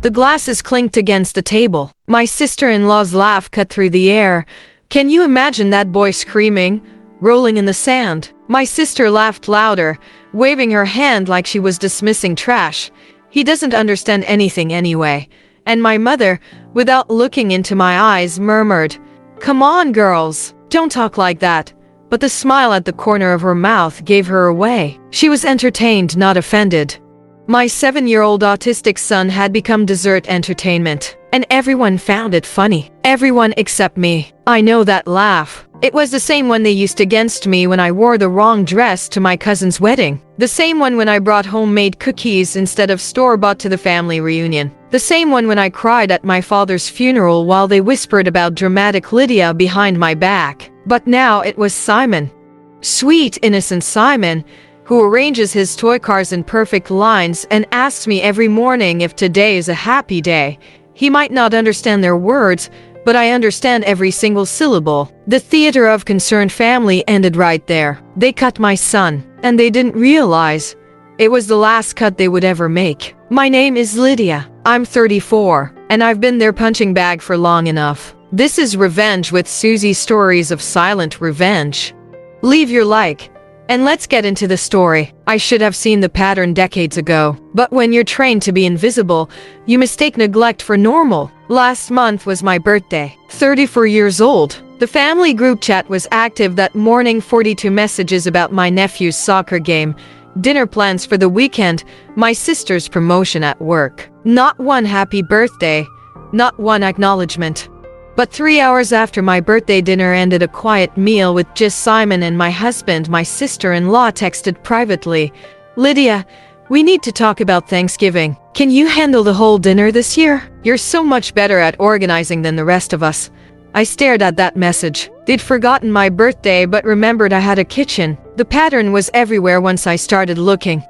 The glasses clinked against the table. My sister-in-law's laugh cut through the air. Can you imagine that boy screaming, rolling in the sand? My sister laughed louder, waving her hand like she was dismissing trash. He doesn't understand anything anyway. And my mother, without looking into my eyes, murmured, "Come on, girls, don't talk like that." But the smile at the corner of her mouth gave her away. She was entertained, not offended. My 7-year-old autistic son had become dessert entertainment, and everyone found it funny. Everyone except me. I know that laugh. It was the same one they used against me when I wore the wrong dress to my cousin's wedding. The same one when I brought homemade cookies instead of store-bought to the family reunion. The same one when I cried at my father's funeral while they whispered about dramatic Lydia behind my back. But now it was Simon. Sweet, innocent Simon, who arranges his toy cars in perfect lines and asks me every morning if today is a happy day. He might not understand their words, but I understand every single syllable. The theater of concerned family ended right there. They cut my son, and they didn't realize it was the last cut they would ever make. My name is Lydia. I'm 34, and I've been their punching bag for long enough. This is Revenge with Suzi, stories of silent revenge. Leave your like, and let's get into the story. I should have seen the pattern decades ago. But when you're trained to be invisible, you mistake neglect for normal. Last month was my birthday, 34 years old. The family group chat was active that morning. 42 messages about my nephew's soccer game, dinner plans for the weekend, my sister's promotion at work. Not one happy birthday, not one acknowledgement. But 3 hours after my birthday dinner ended, a quiet meal with just Simon and my husband, my sister-in-law texted privately, "Lydia, we need to talk about Thanksgiving. Can you handle the whole dinner this year? You're so much better at organizing than the rest of us." I stared at that message. They'd forgotten my birthday but remembered I had a kitchen. The pattern was everywhere once I started looking.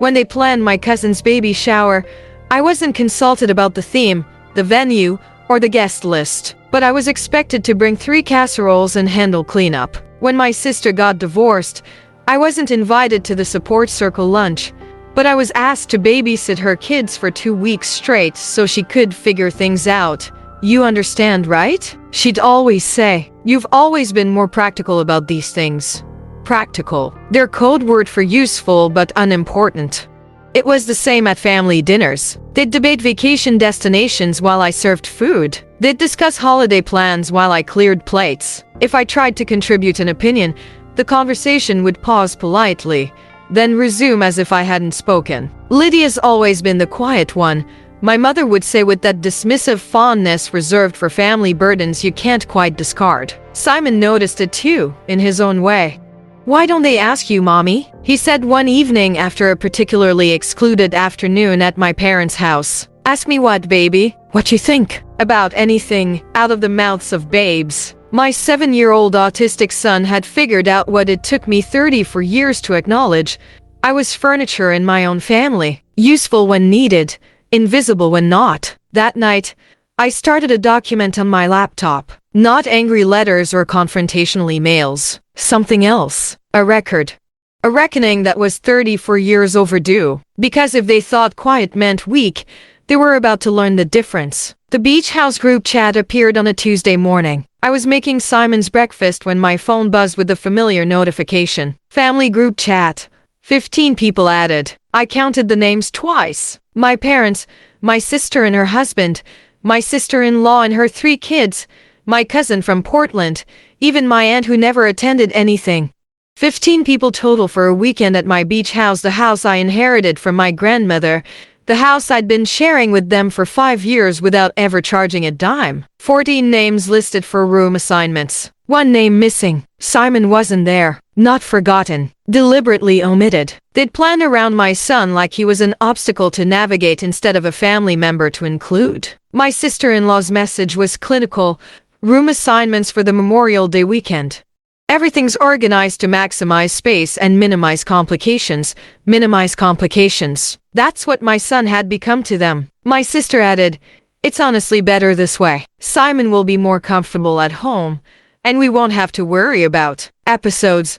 When they planned my cousin's baby shower, I wasn't consulted about the theme, the venue, or the guest list. But I was expected to bring 3 casseroles and handle cleanup. When my sister got divorced, I wasn't invited to the support circle lunch, but I was asked to babysit her kids for 2 weeks straight so she could figure things out. "You understand, right?" She'd always say. "You've always been more practical about these things." Practical. Their code word for useful but unimportant. It was the same at family dinners. They'd debate vacation destinations while I served food. They'd discuss holiday plans while I cleared plates. If I tried to contribute an opinion, the conversation would pause politely, then resume as if I hadn't spoken. Lydia's always been the quiet one, my mother would say with that dismissive fondness reserved for family burdens you can't quite discard. Simon noticed it too, in his own way. "Why don't they ask you, Mommy?" he said one evening after a particularly excluded afternoon at my parents' house. "Ask me what, baby? What you think? About anything, out of the mouths of babes." My 7-year-old autistic son had figured out what it took me 34 years to acknowledge. I was furniture in my own family, useful when needed, invisible when not. That night, I started a document on my laptop. Not angry letters or confrontational emails. Something else. A record. A reckoning that was 34 years overdue. Because if they thought quiet meant weak, they were about to learn the difference. The beach house group chat appeared on a Tuesday morning. I was making Simon's breakfast when my phone buzzed with a familiar notification. Family group chat. 15 people added. I counted the names twice. My parents, my sister and her husband, my sister-in-law and her 3 kids, my cousin from Portland, even my aunt who never attended anything. 15 people total for a weekend at my beach house, the house I inherited from my grandmother, the house I'd been sharing with them for 5 years without ever charging a dime. 14 names listed for room assignments. 1 name missing. Simon wasn't there. Not forgotten. Deliberately omitted. They'd planned around my son like he was an obstacle to navigate instead of a family member to include. My sister-in-law's message was clinical. Room assignments for the Memorial Day weekend. Everything's organized to maximize space and minimize complications. Minimize complications. That's what my son had become to them. My sister added, "It's honestly better this way. Simon will be more comfortable at home, and we won't have to worry about episodes.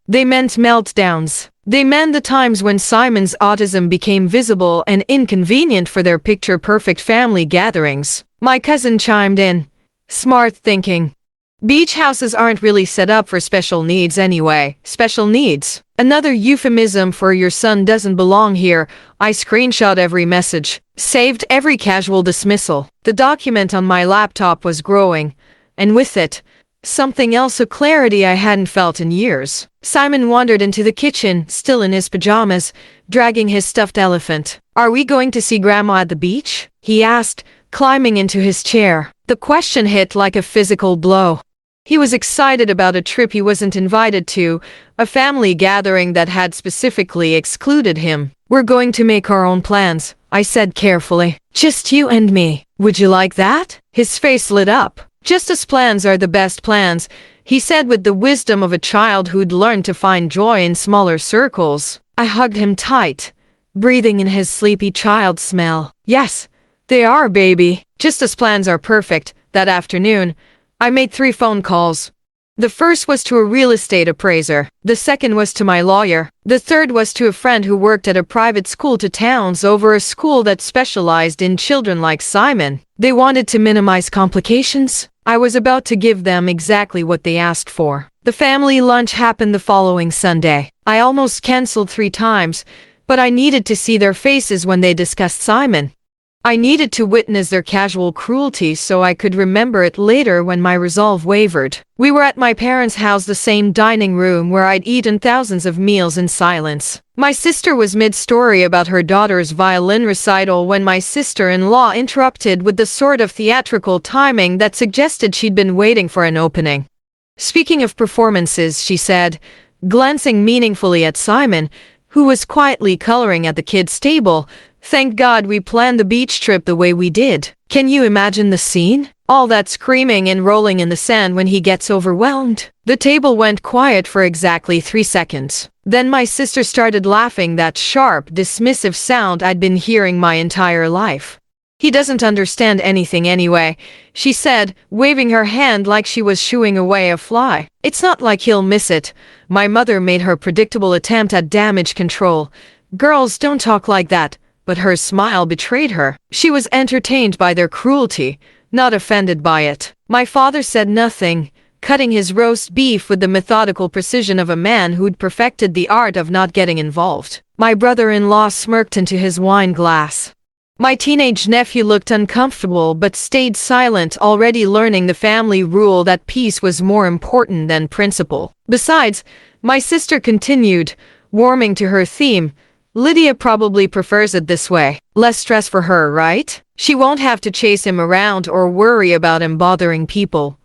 They meant meltdowns. They meant the times when Simon's autism became visible and inconvenient for their picture-perfect family gatherings. My cousin chimed in. Smart thinking. Beach houses aren't really set up for special needs anyway. Special needs. Another euphemism for your son doesn't belong here. I screenshot every message. Saved every casual dismissal. The document on my laptop was growing. And with it, something else of clarity I hadn't felt in years. Simon wandered into the kitchen, still in his pajamas, dragging his stuffed elephant. Are we going to see Grandma at the beach? He asked, climbing into his chair. The question hit like a physical blow. He was excited about a trip he wasn't invited to, a family gathering that had specifically excluded him. We're going to make our own plans, I said carefully. Just you and me. Would you like that? His face lit up. Just as plans are the best plans, he said with the wisdom of a child who'd learned to find joy in smaller circles. I hugged him tight, breathing in his sleepy child smell. Yes, they are, baby. Just as plans are perfect. That afternoon, I made 3 phone calls. The first was to a real estate appraiser. The second was to my lawyer. The third was to a friend who worked at a private school to towns over a school that specialized in children like Simon. They wanted to minimize complications. I was about to give them exactly what they asked for. The family lunch happened the following Sunday. I almost canceled 3 times, but I needed to see their faces when they discussed Simon. I needed to witness their casual cruelty so I could remember it later when my resolve wavered. We were at my parents' house, the same dining room where I'd eaten thousands of meals in silence. My sister was mid-story about her daughter's violin recital when my sister-in-law interrupted with the sort of theatrical timing that suggested she'd been waiting for an opening. Speaking of performances, she said, glancing meaningfully at Simon, who was quietly coloring at the kids' table, thank God we planned the beach trip the way we did. Can you imagine the scene? All that screaming and rolling in the sand when he gets overwhelmed. The table went quiet for exactly 3 seconds. Then my sister started laughing, that sharp, dismissive sound I'd been hearing my entire life. He doesn't understand anything anyway, she said, waving her hand like she was shooing away a fly. It's not like he'll miss it. My mother made her predictable attempt at damage control. Girls don't talk like that. But her smile betrayed her. She was entertained by their cruelty, not offended by it. My father said nothing, cutting his roast beef with the methodical precision of a man who'd perfected the art of not getting involved. My brother-in-law smirked into his wine glass. My teenage nephew looked uncomfortable but stayed silent, already learning the family rule that peace was more important than principle. Besides, my sister continued, warming to her theme, Lydia probably prefers it this way. Less stress for her, right? She won't have to chase him around or worry about him bothering people.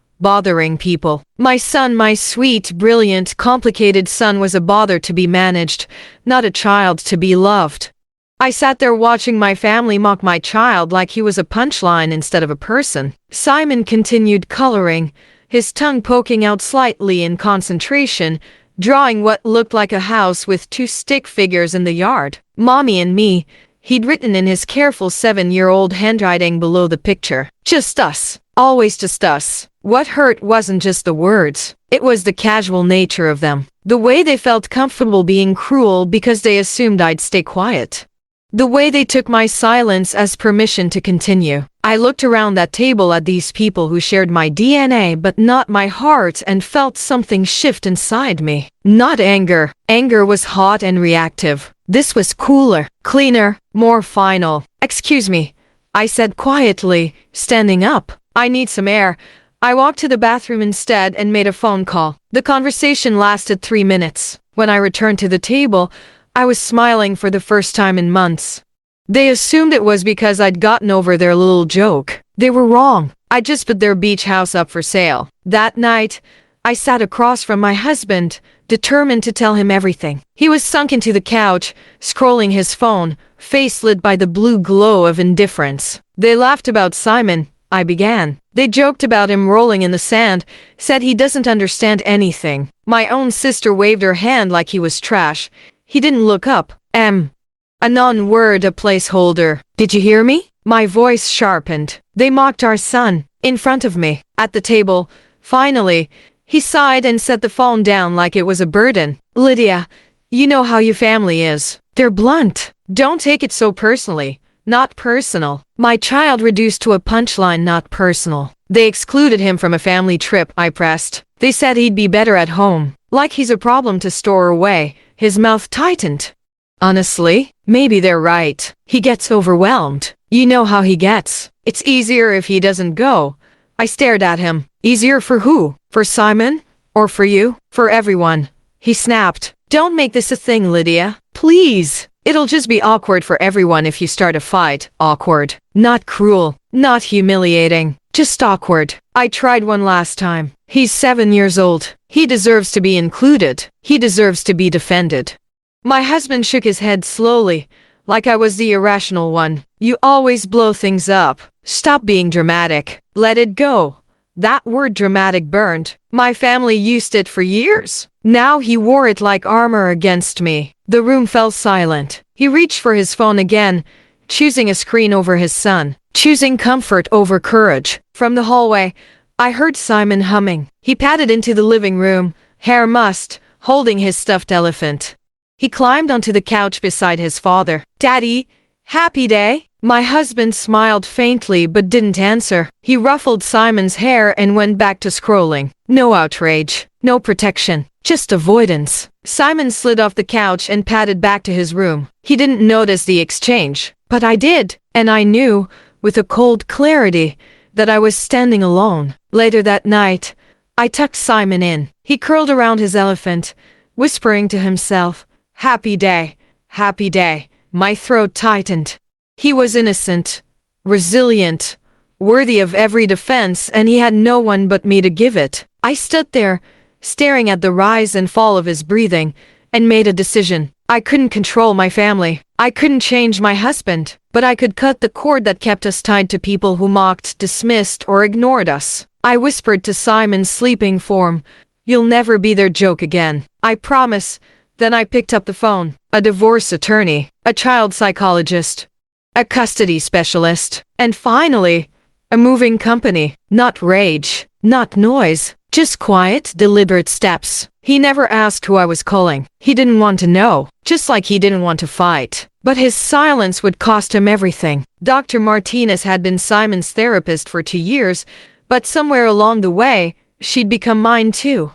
My son, my sweet, brilliant, complicated son, was a bother to be managed, not a child to be loved. I sat there watching my family mock my child like he was a punchline instead of a person. Simon continued coloring, his tongue poking out slightly in concentration, drawing what looked like a house with 2 stick figures in the yard. Mommy and me, he'd written in his careful 7-year-old handwriting below the picture. Just us. Always just us. What hurt wasn't just the words. It was the casual nature of them. The way they felt comfortable being cruel because they assumed I'd stay quiet. The way they took my silence as permission to continue. I looked around that table at these people who shared my DNA but not my heart and felt something shift inside me. Not anger. Anger was hot and reactive. This was cooler, cleaner, more final. Excuse me, I said quietly, standing up. I need some air. I walked to the bathroom instead and made a phone call. The conversation lasted 3 minutes. When I returned to the table, I was smiling for the first time in months. They assumed it was because I'd gotten over their little joke. They were wrong. I just put their beach house up for sale. That night, I sat across from my husband, determined to tell him everything. He was sunk into the couch, scrolling his phone, face lit by the blue glow of indifference. They laughed about Simon, I began. They joked about him rolling in the sand, said he doesn't understand anything. My own sister waved her hand like he was trash. He didn't look up. A non-word, a placeholder. Did you hear me? My voice sharpened. They mocked our son, in front of me, at the table. Finally, he sighed and set the phone down like it was a burden. Lydia, You know how your family is. They're blunt. Don't take it so personally. Not personal. My child reduced to a punchline, not personal. They excluded him from a family trip, I pressed. They said he'd be better at home. Like he's a problem to store away. His mouth tightened. Honestly, maybe they're right. He gets overwhelmed. You know how he gets. It's easier if he doesn't go. I stared at him. Easier for who? For Simon? Or for you? For everyone. He snapped. Don't make this a thing, Lydia. Please. It'll just be awkward for everyone if you start a fight. Awkward. Not cruel. Not humiliating. Just awkward. I tried one last time. He's 7 years old. He deserves to be included. He deserves to be defended. My husband shook his head slowly, like I was the irrational one. You always blow things up. Stop being dramatic. Let it go. That word dramatic burned. My family used it for years. Now he wore it like armor against me. The room fell silent. He reached for his phone again, choosing a screen over his son, choosing comfort over courage. From the hallway, I heard Simon humming. He padded into the living room, hair mussed, holding his stuffed elephant. He climbed onto the couch beside his father. Daddy, happy day? My husband smiled faintly but didn't answer. He ruffled Simon's hair and went back to scrolling. No outrage, no protection, just avoidance. Simon slid off the couch and padded back to his room. He didn't notice the exchange, but I did, and I knew, with a cold clarity, that I was standing alone. Later that night, I tucked Simon in. He curled around his elephant, whispering to himself, "Happy day, happy day." My throat tightened. He was innocent, resilient, worthy of every defense, and he had no one but me to give it. I stood there, staring at the rise and fall of his breathing, and made a decision. I couldn't control my family. I couldn't change my husband, but I could cut the cord that kept us tied to people who mocked, dismissed, or ignored us. I whispered to Simon's sleeping form, "You'll never be their joke again. I promise." Then I picked up the phone. A divorce attorney, a child psychologist, a custody specialist, and finally, a moving company. Not rage, not noise, just quiet, deliberate steps. He never asked who I was calling. He didn't want to know, just like he didn't want to fight. But his silence would cost him everything. Dr. Martinez had been Simon's therapist for 2 years, but somewhere along the way, she'd become mine too.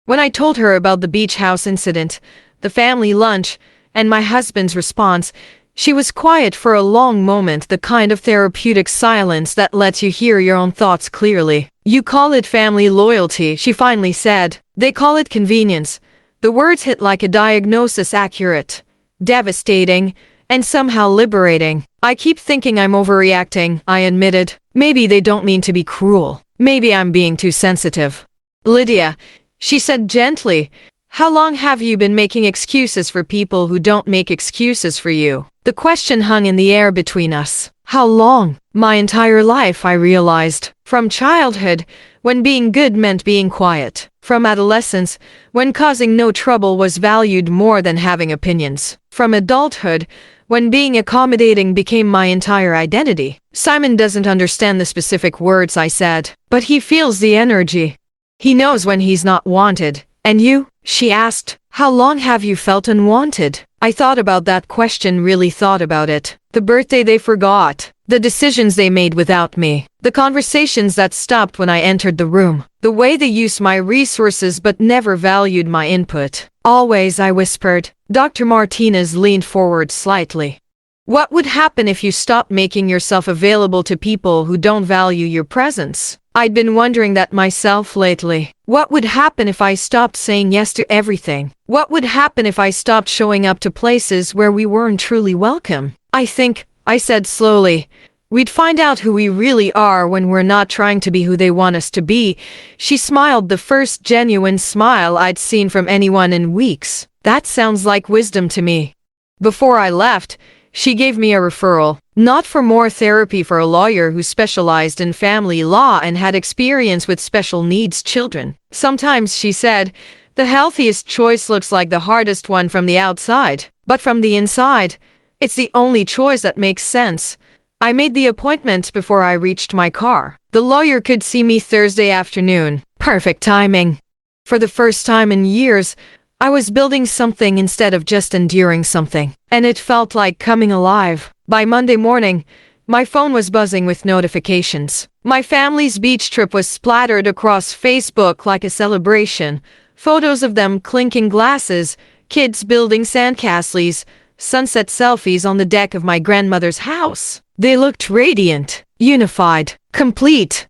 When I told her about the beach house incident, the family lunch, and my husband's response, she was quiet for a long moment, the kind of therapeutic silence that lets you hear your own thoughts clearly. "You call it family loyalty," she finally said. "They call it convenience." The words hit like a diagnosis, accurate, devastating, and somehow liberating. "I keep thinking I'm overreacting," I admitted. "Maybe they don't mean to be cruel. Maybe I'm being too sensitive." "Lydia," she said gently, "how long have you been making excuses for people who don't make excuses for you?" The question hung in the air between us. How long? My entire life, I realized. From childhood, when being good meant being quiet. From adolescence, when causing no trouble was valued more than having opinions. From adulthood, when being accommodating became my entire identity. "Simon doesn't understand the specific words," I said, "but he feels the energy. He knows when he's not wanted." "And you?" she asked. "How long have you felt unwanted?" I thought about that question, really thought about it. The birthday they forgot. The decisions they made without me. The conversations that stopped when I entered the room. The way they used my resources but never valued my input. "Always," I whispered. Dr. Martinez leaned forward slightly. "What would happen if you stopped making yourself available to people who don't value your presence?" I'd been wondering that myself lately. What would happen if I stopped saying yes to everything? What would happen if I stopped showing up to places where we weren't truly welcome? "I think," I said slowly, "we'd find out who we really are when we're not trying to be who they want us to be." She smiled, the first genuine smile I'd seen from anyone in weeks. "That sounds like wisdom to me." Before I left, she gave me a referral, not for more therapy, for a lawyer who specialized in family law and had experience with special needs children. "Sometimes," she said, "the healthiest choice looks like the hardest one from the outside, but from the inside, it's the only choice that makes sense." I made the appointment before I reached my car. The lawyer could see me Thursday afternoon. Perfect timing. For the first time in years, I was building something instead of just enduring something, and it felt like coming alive. By Monday morning, my phone was buzzing with notifications. My family's beach trip was splattered across Facebook like a celebration. Photos of them clinking glasses, kids building sandcastles, sunset selfies on the deck of my grandmother's house. They looked radiant, unified, complete.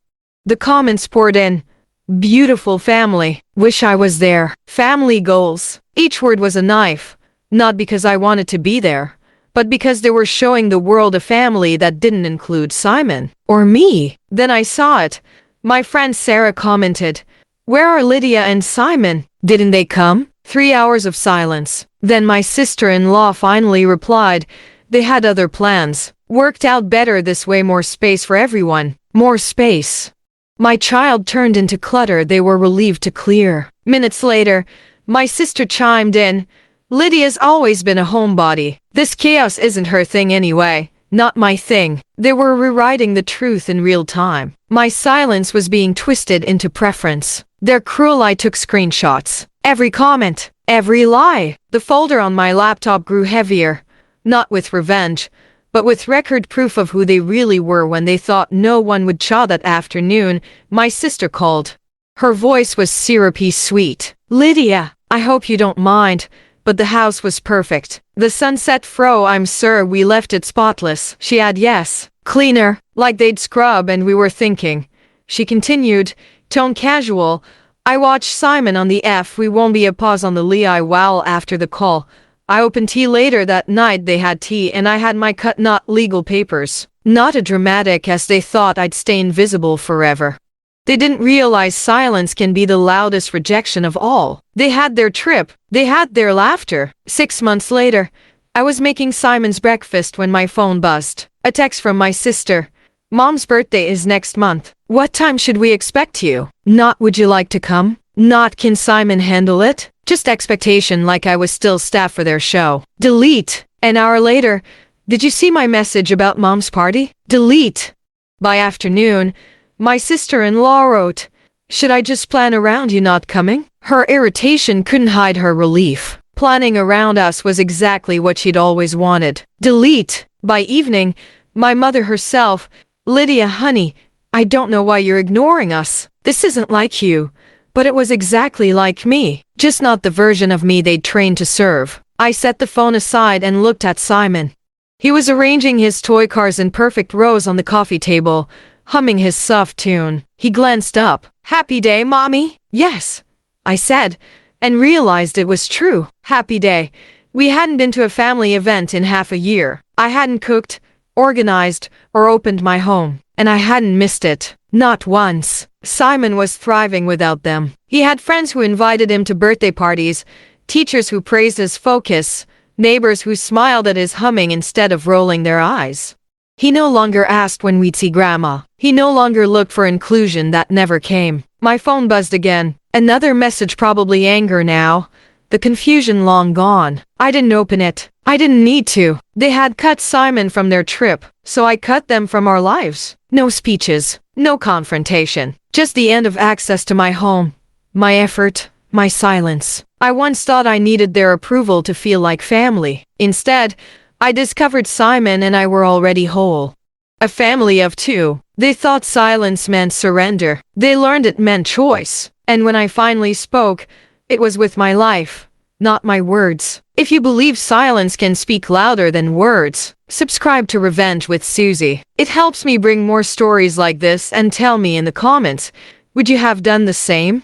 The comments poured in. Beautiful family. Wish I was there. Family goals. Each word was a knife. Not because I wanted to be there, but because they were showing the world a family that didn't include Simon or me. Then I saw it. My friend Sarah commented, "Where are Lydia and Simon? Didn't they come?" 3 hours of silence. Then my sister-in-law finally replied, "They had other plans. Worked out better this way, more space for everyone. More space." My child turned into clutter they were relieved to clear. Minutes later, my sister chimed in, "Lydia's always been a homebody. This chaos isn't her thing anyway. Not my thing." They were rewriting the truth in real time. My silence was being twisted into preference. Their cruel I took screenshots. Every comment, every lie. The folder on my laptop grew heavier, not with revenge, but with record proof of who they really were. When they thought no one would chaw that afternoon, my sister called. Her voice was syrupy sweet. "Lydia, I hope you don't mind, but the house was perfect. The sunset fro, I'm sure we left it spotless." She had yes, cleaner, like they'd scrub and we were thinking. She continued, tone casual, "I watched Simon on the F. We won't be a pause on the Lei wow." After the call, I opened tea later that night. They had tea and I had my cut, not legal papers. Not as dramatic as they thought. I'd stay invisible forever. They didn't realize silence can be the loudest rejection of all. They had their trip. They had their laughter. 6 months later, I was making Simon's breakfast when my phone buzzed. A text from my sister. "Mom's birthday is next month. What time should we expect you?" Not "would you like to come?" Not "can Simon handle it?" Just expectation, like I was still staff for their show. Delete. An hour later, "Did you see my message about Mom's party?" Delete. By afternoon, my sister-in-law wrote, "Should I just plan around you not coming?" Her irritation couldn't hide her relief. Planning around us was exactly what she'd always wanted. Delete. By evening, my mother herself, "Lydia, honey, I don't know why you're ignoring us. This isn't like you." But it was exactly like me, just not the version of me they'd trained to serve. I set the phone aside and looked at Simon. He was arranging his toy cars in perfect rows on the coffee table, humming his soft tune. He glanced up. "Happy day, Mommy?" "Yes," I said, and realized it was true. Happy day. We hadn't been to a family event in half a year. I hadn't cooked, organized, or opened my home, and I hadn't missed it. Not once. Simon was thriving without them. He had friends who invited him to birthday parties, teachers who praised his focus, neighbors who smiled at his humming instead of rolling their eyes. He no longer asked when we'd see Grandma. He no longer looked for inclusion that never came. My phone buzzed again. Another message, probably anger now. The confusion long gone. I didn't open it. I didn't need to. They had cut Simon from their trip, so I cut them from our lives. No speeches, no confrontation, just the end of access to my home, my effort, my silence. I once thought I needed their approval to feel like family. Instead, I discovered Simon and I were already whole. A family of two. They thought silence meant surrender. They learned it meant choice. And when I finally spoke, it was with my life, not my words. If you believe silence can speak louder than words, subscribe to Revenge with Suzi. It helps me bring more stories like this, and tell me in the comments, would you have done the same?